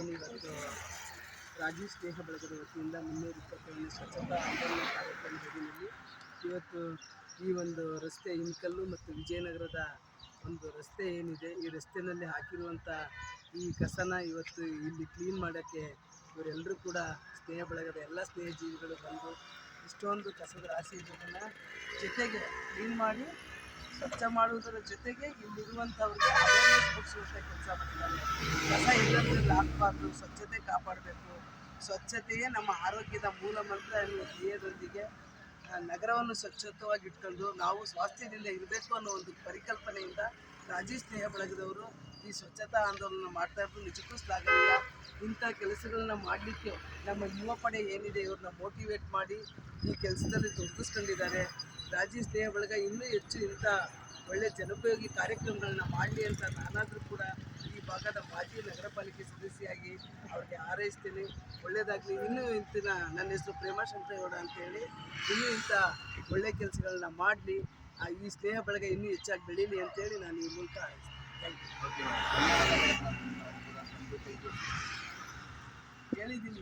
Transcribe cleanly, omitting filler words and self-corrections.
ಏನಿವತ್ತು ರಾಜೀವ್ ಸ್ನೇಹ ಬಳಗದ ವತಿಯಿಂದ 321ನೇ ಸ್ವಚ್ಛತಾ ಆಂದೋಲನ ಕಾರ್ಯಕ್ರಮ ಹೇದಿನಲ್ಲಿ ಇವತ್ತು ಈ ಒಂದು ರಸ್ತೆ ಇನ್ಕಲ್ಲು ಮತ್ತು ವಿಜಯನಗರದ ಒಂದು ರಸ್ತೆ ಏನಿದೆ, ಈ ರಸ್ತೆಯಲ್ಲಿ ಹಾಕಿರುವಂಥ ಈ ಕಸನ ಇವತ್ತು ಇಲ್ಲಿ ಕ್ಲೀನ್ ಮಾಡೋಕ್ಕೆ ಇವರೆಲ್ಲರೂ ಕೂಡ ಸ್ನೇಹ ಬಳಗದ ಎಲ್ಲ ಸ್ನೇಹಜೀವಿಗಳು ಬಂದು ಇಷ್ಟೊಂದು ಕಸದ ರಾಶಿ ಇದನ್ನು ಜೊತೆಗೆ ಕ್ಲೀನ್ ಮಾಡಿ ಸ್ವಚ್ಛ ಮಾಡುವುದರ ಜೊತೆಗೆ ಇಲ್ಲಿರುವಂಥವ್ರಿಗೆ ಅವೇರ್ನೆಸ್ ಮೂಡಿಸುವಂಥ ಕೆಲಸ ಮಾಡಿದ್ದಾರೆ. ಕಸ ಎಲ್ಲರಲ್ಲಿ ಹಾಕಬಾರ್ದು, ಸ್ವಚ್ಛತೆ ಕಾಪಾಡಬೇಕು, ಸ್ವಚ್ಛತೆಯೇ ನಮ್ಮ ಆರೋಗ್ಯದ ಮೂಲ ಮಂತ್ರ ಎನ್ನುವ ಧ್ಯೇಯದೊಂದಿಗೆ ನಗರವನ್ನು ಸ್ವಚ್ಛತವಾಗಿ ಇಟ್ಕೊಂಡು ನಾವು ಸ್ವಾಸ್ಥ್ಯದಿಂದ ಇರಬೇಕು ಅನ್ನೋ ಒಂದು ಪರಿಕಲ್ಪನೆಯಿಂದ ರಾಜೀವ್ ಸ್ನೇಹ ಬಳಗದವರು ಈ ಸ್ವಚ್ಛತಾ ಆಂದೋಲನ ಮಾಡ್ತಾ ಇರೋದು ನಿಜಕ್ಕೂ ಶ್ಲಾಘನೀಯ. ಇಂಥ ಕೆಲಸಗಳನ್ನ ಮಾಡಲಿಕ್ಕೆ ನಮ್ಮ ಯುವ ಪಡೆ ಏನಿದೆ ಇವ್ರನ್ನ ಮೋಟಿವೇಟ್ ಮಾಡಿ ಈ ಕೆಲಸದಲ್ಲಿ ತೊಡಗಿಸ್ಕೊಂಡಿದ್ದಾರೆ. ರಾಜೀವ್ ಸ್ನೇಹ ಬಳಗ ಇನ್ನೂ ಹೆಚ್ಚು ಇಂಥ ಒಳ್ಳೆ ಜನೋಪಯೋಗಿ ಕಾರ್ಯಕ್ರಮಗಳನ್ನ ಮಾಡಲಿ ಅಂತ ನಾನಾದರೂ ಕೂಡ ಈ ಭಾಗದ ಮಾಜಿ ನಗರ ಪಾಲಿಕೆ ಸದಸ್ಯೆಯಾಗಿ ಅವ್ರಿಗೆ ಹಾರೈಸ್ತೀನಿ. ಒಳ್ಳೆಯದಾಗಲಿ. ಇನ್ನೂ ಇಂತಿನ ನನ್ನ ಹೆಸರು ಪ್ರೇಮಾ ಶಂಕರೇಗೌಡ ಅಂತೇಳಿ ಇನ್ನೂ ಇಂಥ ಒಳ್ಳೆ ಕೆಲಸಗಳನ್ನ ಮಾಡಲಿ, ಈ ಸ್ನೇಹ ಬಳಗ ಇನ್ನೂ ಹೆಚ್ಚಾಗಿ ಬೆಳೀಲಿ ಅಂತೇಳಿ ನಾನು ಈ ಮೂಲಕ ಹಾರೈಸ್ತೀನಿ. Thank you. ಹೇಳಿದ್ದೀನಿ.